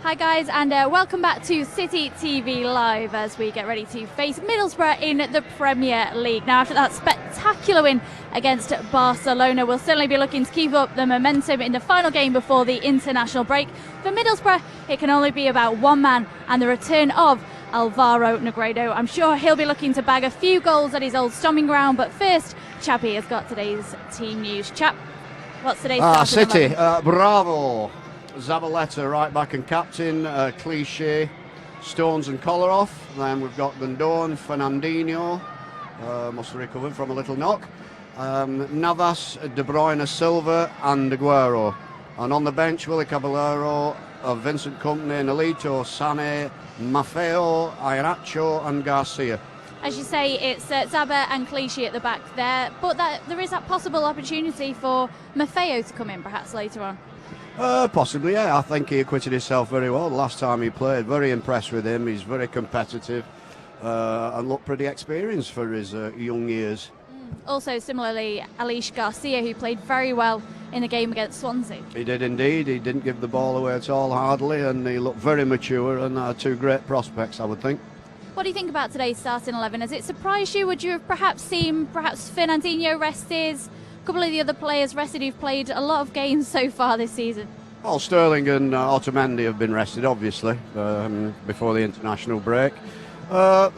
Hi guys, and welcome back to City TV Live as we get ready to face Middlesbrough in the Premier League. Now, after that spectacular win against Barcelona, we'll certainly be looking to keep up the momentum in the final game before the international break. For Middlesbrough, it can only be about one man and the return of Alvaro Negredo. I'm sure he'll be looking to bag a few goals at his old stomping ground, but first, Chappie has got today's team news. Chap, what's today's starting City, bravo! Zabaleta, right back and captain, Clichy, Stones and Kolarov. Then we've got Gundon, Fernandinho, must have recovered from a little knock. Navas, De Bruyne, Silva and Aguero. And on the bench, Willy Caballero, Vincent Kompany, Nolito, Sané, Maffeo, Iheanacho and Garcia. As you say, it's Zaba and Clichy at the back there, but there is that possible opportunity for Maffeo to come in perhaps later on. Possibly, yeah. I think he acquitted himself very well the last time he played. Very impressed with him. He's very competitive and looked pretty experienced for his young years. Also, similarly, Alish Garcia, who played very well in the game against Swansea. He did indeed. He didn't give the ball away at all, hardly, and he looked very mature and two great prospects, I would think. What do you think about today's starting 11? Has it surprised you? Would you have perhaps seen Fernandinho rested? A couple of the other players rested who've played a lot of games so far this season? Well, Sterling and Otamendi have been rested, obviously, before the international break. Not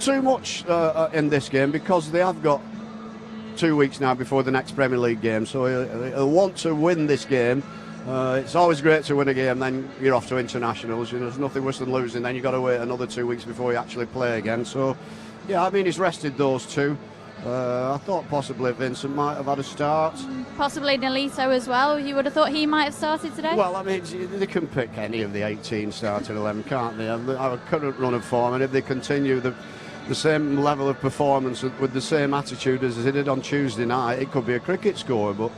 too much in this game because they have got 2 weeks now before the next Premier League game, so he'll want to win this game. It's always great to win a game, then you're off to internationals. You know, there's nothing worse than losing, then you've got to wait another 2 weeks before you actually play again. So, yeah, I mean, he's rested those two. I thought possibly Vincent might have had a start. Possibly Nolito as well. You would have thought he might have started today? Well, I mean, they can pick any of the 18 starting 11, can't they? Our current run of form, and if they continue the same level of performance with the same attitude as they did on Tuesday night, it could be a cricket score, but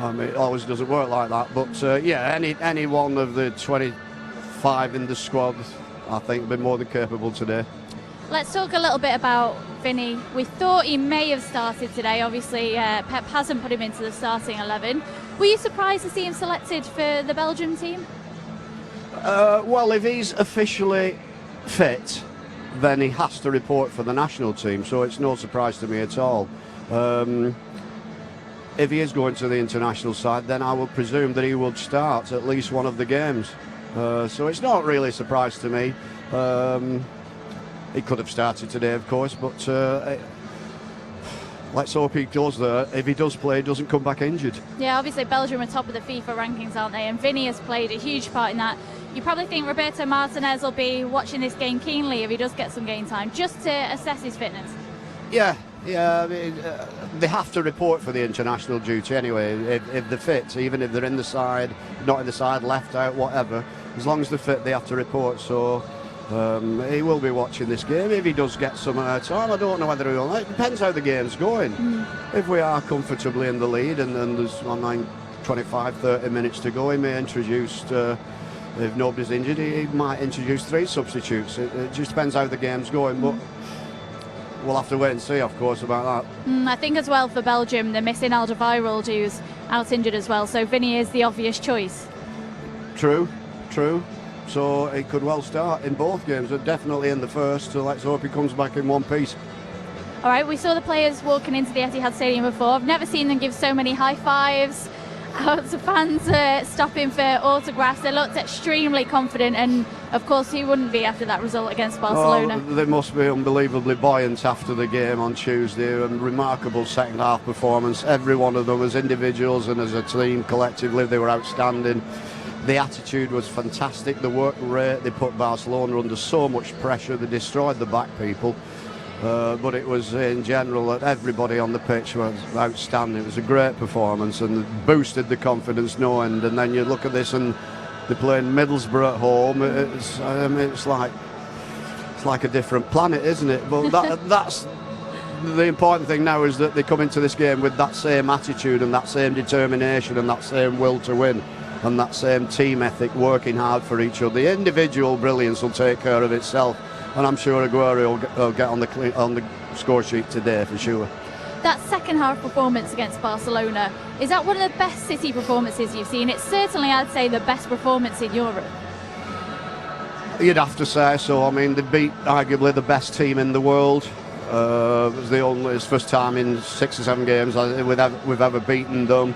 I mean, it always doesn't work like that. But yeah, any one of the 25 in the squad, I think, will be more than capable today. Let's talk a little bit about Vinny. We thought he may have started today. Obviously, Pep hasn't put him into the starting 11. Were you surprised to see him selected for the Belgium team? Well, if he's officially fit, then he has to report for the national team, so it's no surprise to me at all. If he is going to the international side, then I will presume that he will start at least one of the games. So it's not really a surprise to me. He could have started today, of course, but let's hope he goes there. If he does play, he doesn't come back injured. Yeah, obviously Belgium are top of the FIFA rankings, aren't they? And Vinny has played a huge part in that. You probably think Roberto Martinez will be watching this game keenly if he does get some game time, just to assess his fitness. Yeah. I mean, they have to report for the international duty anyway. If they're fit, even if they're in the side, not in the side, left out, whatever, as long as they're fit, they have to report. So he will be watching this game. If he does get some time, I don't know whether he will. It depends how the game's going. If we are comfortably in the lead and there's 25-30 minutes to go, he may introduce, if nobody's injured, he might introduce 3 substitutes. It just depends how the game's going, but we'll have to wait and see, of course, about that. I think as well for Belgium, they're missing Alderweireld, who's out injured as well, so Vinny is the obvious choice. True. So he could well start in both games, but definitely in the first, so let's hope he comes back in one piece. All right, we saw the players walking into the Etihad Stadium before. I've never seen them give so many high fives. Lots of fans stopping for autographs. They looked extremely confident, and of course, who wouldn't be after that result against Barcelona? They must be unbelievably buoyant after the game on Tuesday. And remarkable second half performance. Every one of them as individuals and as a team collectively, they were outstanding. The attitude was fantastic. The work rate, they put Barcelona under so much pressure. They destroyed the back people. But it was in general that everybody on the pitch was outstanding. It was a great performance and boosted the confidence no end. And then you look at this and they're playing Middlesbrough at home. It's like a different planet, isn't it? But that's the important thing now, is that they come into this game with that same attitude and that same determination and that same will to win and that same team ethic, working hard for each other. The individual brilliance will take care of itself. And I'm sure Aguero will get on the score sheet today for sure. That second half performance against Barcelona, is that one of the best City performances you've seen? It's certainly, I'd say, the best performance in Europe. You'd have to say so. I mean, they beat arguably the best team in the world. It was it's first time in 6 or 7 games we've ever beaten them.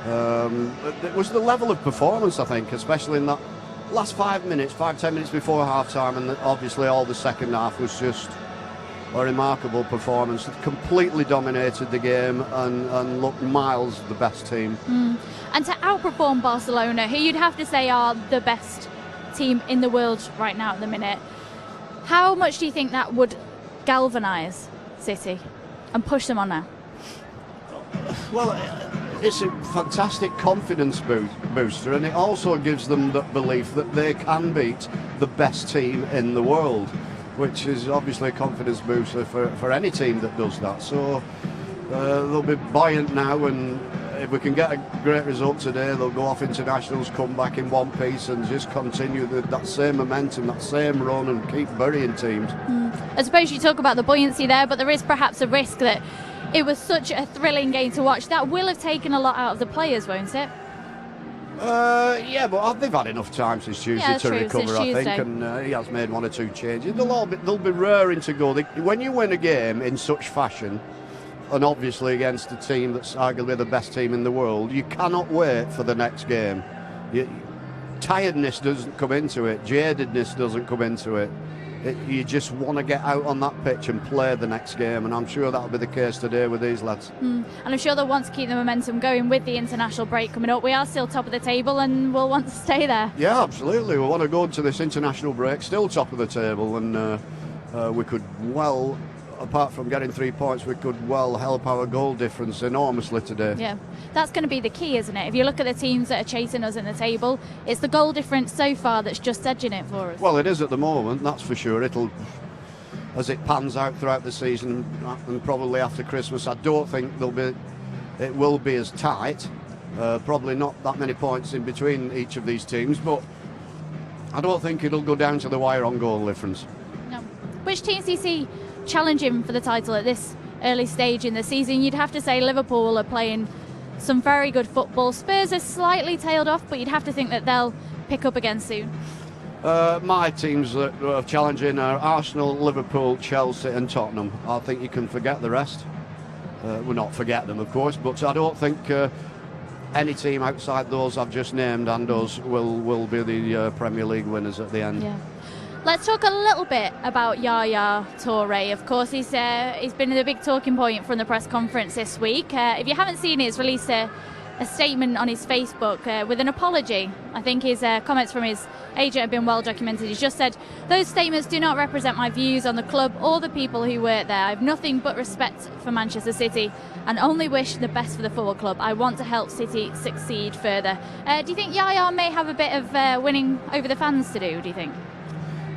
It was the level of performance, I think, especially in that last 10 minutes before half time, and obviously all the second half was just a remarkable performance. It completely dominated the game and looked miles the best team. And to outperform Barcelona, who you'd have to say are the best team in the world right now at the minute, how much do you think that would galvanise City and push them on now? Well, it's a fantastic confidence booster, and it also gives them the belief that they can beat the best team in the world, which is obviously a confidence booster for any team that does that. So they'll be buoyant now, and if we can get a great result today, they'll go off internationals, come back in one piece and just continue that same momentum, that same run, and keep burying teams. I suppose you talk about the buoyancy there, but there is perhaps a risk that it was such a thrilling game to watch. That will have taken a lot out of the players, won't it? Yeah, but they've had enough time since Tuesday to recover, I think, and he has made 1 or 2 changes. They'll be raring to go. When you win a game in such fashion, and obviously against a team that's arguably the best team in the world, you cannot wait for the next game. Tiredness doesn't come into it, jadedness doesn't come into it. You just want to get out on that pitch and play the next game, and I'm sure that'll be the case today with these lads. And I'm sure they'll want to keep the momentum going with the international break coming up. We are still top of the table and we'll want to stay there. Yeah, absolutely. We want to go into this international break still top of the table, and we could well, apart from getting 3 points, we could well help our goal difference enormously today. Yeah, that's going to be the key, isn't it? If you look at the teams that are chasing us in the table, it's the goal difference so far that's just edging it for us. Well, it is at the moment, that's for sure. It'll, as it pans out throughout the season and probably after Christmas, I don't think it will be as tight. Probably not that many points in between each of these teams, but I don't think it'll go down to the wire on goal difference. No. Which teams do you see challenging for the title at this early stage in the season? You'd have to say Liverpool are playing some very good football. Spurs are slightly tailed off, but you'd have to think that they'll pick up again soon. My teams that are challenging are Arsenal, Liverpool, Chelsea and Tottenham. I think you can forget the rest. Well, not forget them, of course, but I don't think any team outside those I've just named and us will be the Premier League winners at the end. Yeah. Let's talk a little bit about Yaya Toure. Of course, he's been the big talking point from the press conference this week. If you haven't seen it, he's released a statement on his Facebook with an apology. I think his comments from his agent have been well documented. He's just said, "Those statements do not represent my views on the club or the people who work there. I have nothing but respect for Manchester City and only wish the best for the football club. I want to help City succeed further." Do you think Yaya may have a bit of winning over the fans to do you think?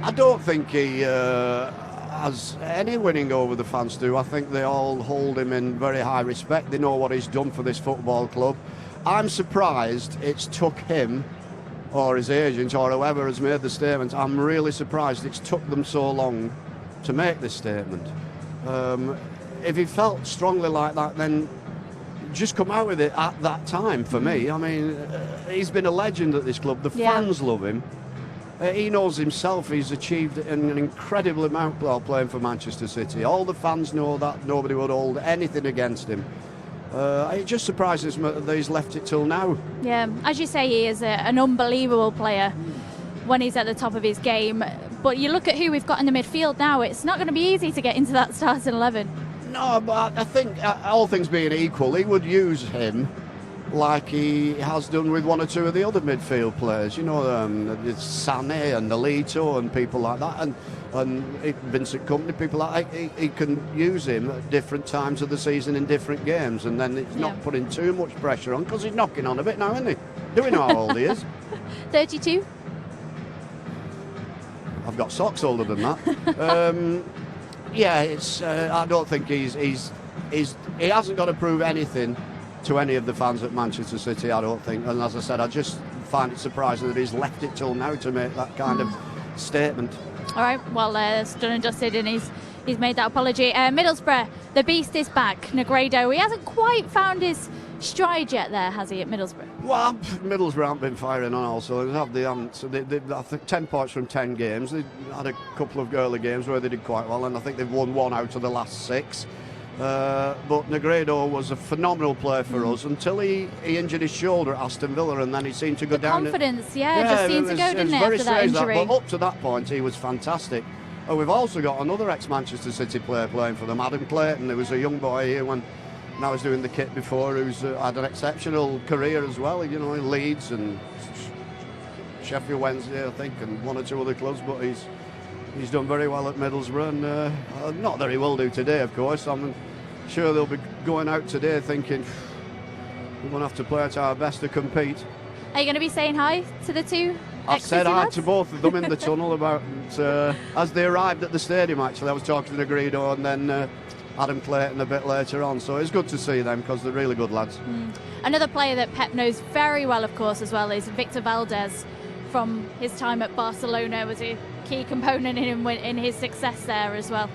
I don't think he has any winning over the fans do. I think they all hold him in very high respect. They know what he's done for this football club. I'm surprised it's took him or his agent or whoever has made the statement. I'm really surprised it's took them so long to make this statement. If he felt strongly like that, then just come out with it at that time for me. I mean, he's been a legend at this club. The fans love him. He knows himself he's achieved an incredible amount while playing for Manchester City. All the fans know that. Nobody would hold anything against him. It just surprises me that he's left it till now. Yeah, as you say, he is an unbelievable player when he's at the top of his game. But you look at who we've got in the midfield now, it's not going to be easy to get into that starting 11. No, but I think all things being equal, he would use him like he has done with 1 or 2 of the other midfield players, you know, Sané and Nolito and people like that, and Vincent Kompany, people like that. He can use him at different times of the season in different games, and then it's not putting too much pressure on, because he's knocking on a bit now, isn't he? Do we know how old he is? 32. I've got socks older than that. Yeah, it's. I don't think he hasn't got to prove anything to any of the fans at Manchester City, I don't think. And as I said, I just find it surprising that he's left it till now to make that kind of statement. All right, well, it's done and dusted, and he's he's made that apology. Middlesbrough, the beast is back. Negredo, he hasn't quite found his stride yet there, has he, at Middlesbrough? Well, Middlesbrough haven't been firing on also. They haven't. So I think 10 points from 10 games. They had a couple of early games where they did quite well, and I think they've won 1 out of the last 6. But Negredo was a phenomenal player for us until he injured his shoulder at Aston Villa, and then he seemed to go down. Confidence, just seemed to go, didn't it, after that injury? But up to that point, he was fantastic. And we've also got another ex-Manchester City player playing for them, Adam Clayton. There was a young boy here when I was doing the kit before who's had an exceptional career as well. You know, in Leeds and Sheffield Wednesday, I think, and 1 or 2 other clubs. But he's done very well at Middlesbrough, and not that he will do today, of course. I'm sure they'll be going out today thinking we're going to have to play at our best to compete. Are you going to be saying hi to the two? I've said hi to both of them in the tunnel about as they arrived at the stadium. Actually, I was talking to Negredo and then Adam Clayton a bit later on. So it's good to see them because they're really good lads. Another player that Pep knows very well, of course, as well is Victor Valdez. From his time at Barcelona, was a key component in his success there as well.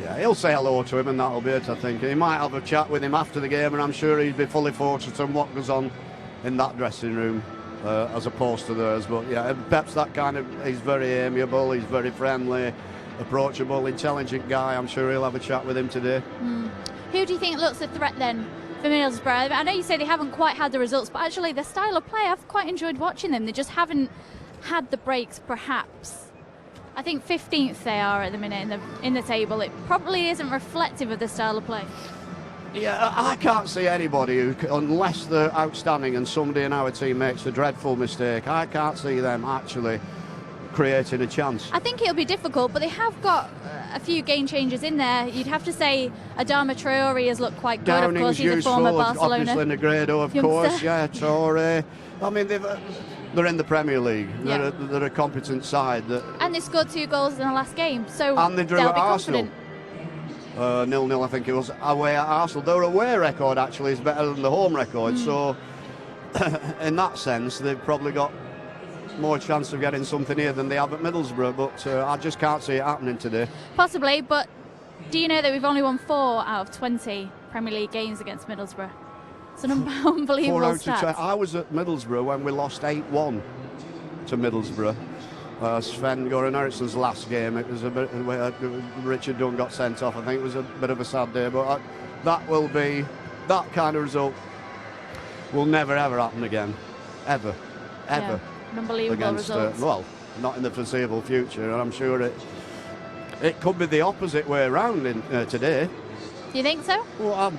Yeah, he'll say hello to him and that'll be it, I think. He might have a chat with him after the game, and I'm sure he'd be fully focused on what goes on in that dressing room as opposed to theirs. But yeah, Pep's that kind of, he's very amiable, he's very friendly, approachable, intelligent guy. I'm sure he'll have a chat with him today. Who do you think looks a threat then for Middlesbrough? I know you say they haven't quite had the results, but actually their style of play, I've quite enjoyed watching them. They just haven't had the breaks, perhaps. I think 15th they are at the minute in the table. It probably isn't reflective of the style of play. Yeah, I can't see anybody who, unless they're outstanding and somebody in our team makes a dreadful mistake, I can't see them actually creating a chance. I think it'll be difficult, but they have got a few game changers in there. You'd have to say Adama Traore has looked quite good. Downing's of course, he's useful, a former Barcelona. obviously Negredo, of course. Yeah, Traore. I mean, they're in the Premier League. They're a competent side. And they scored 2 goals in the last game, so and they drew they'll at be Arsenal. confident. 0-0, I think it was, away at Arsenal. Their away record actually is better than the home record, so in that sense they've probably got more chance of getting something here than they have at Middlesbrough, but I just can't see it happening today. Possibly, but do you know that we've only won 4 out of 20 Premier League games against Middlesbrough? It's an unbelievable 4 out of stat. 20. I was at Middlesbrough when we lost 8-1 to Middlesbrough. Sven Goran Eriksson's last game, it was a bit, Richard Dunn got sent off. I think it was a bit of a sad day, but that kind of result will never ever happen again, ever. An unbelievable result. Well, not in the foreseeable future, and I'm sure it could be the opposite way around today. Do you think so? Well, I'm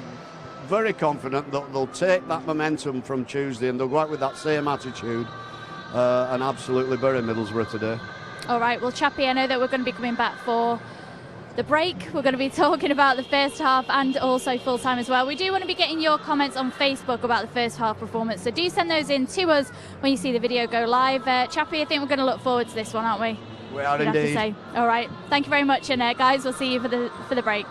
very confident that they'll take that momentum from Tuesday and they'll go out with that same attitude and absolutely bury Middlesbrough today. All right, well, Chappie, I know that we're going to be coming back for the break. We're going to be talking about the first half and also full time as well. We do want to be getting your comments on Facebook about the first half performance, so do send those in to us when you see the video go live. Chappie, I think we're going to look forward to this one, aren't we? We are indeed. All right, thank you very much, and guys, we'll see you for the break.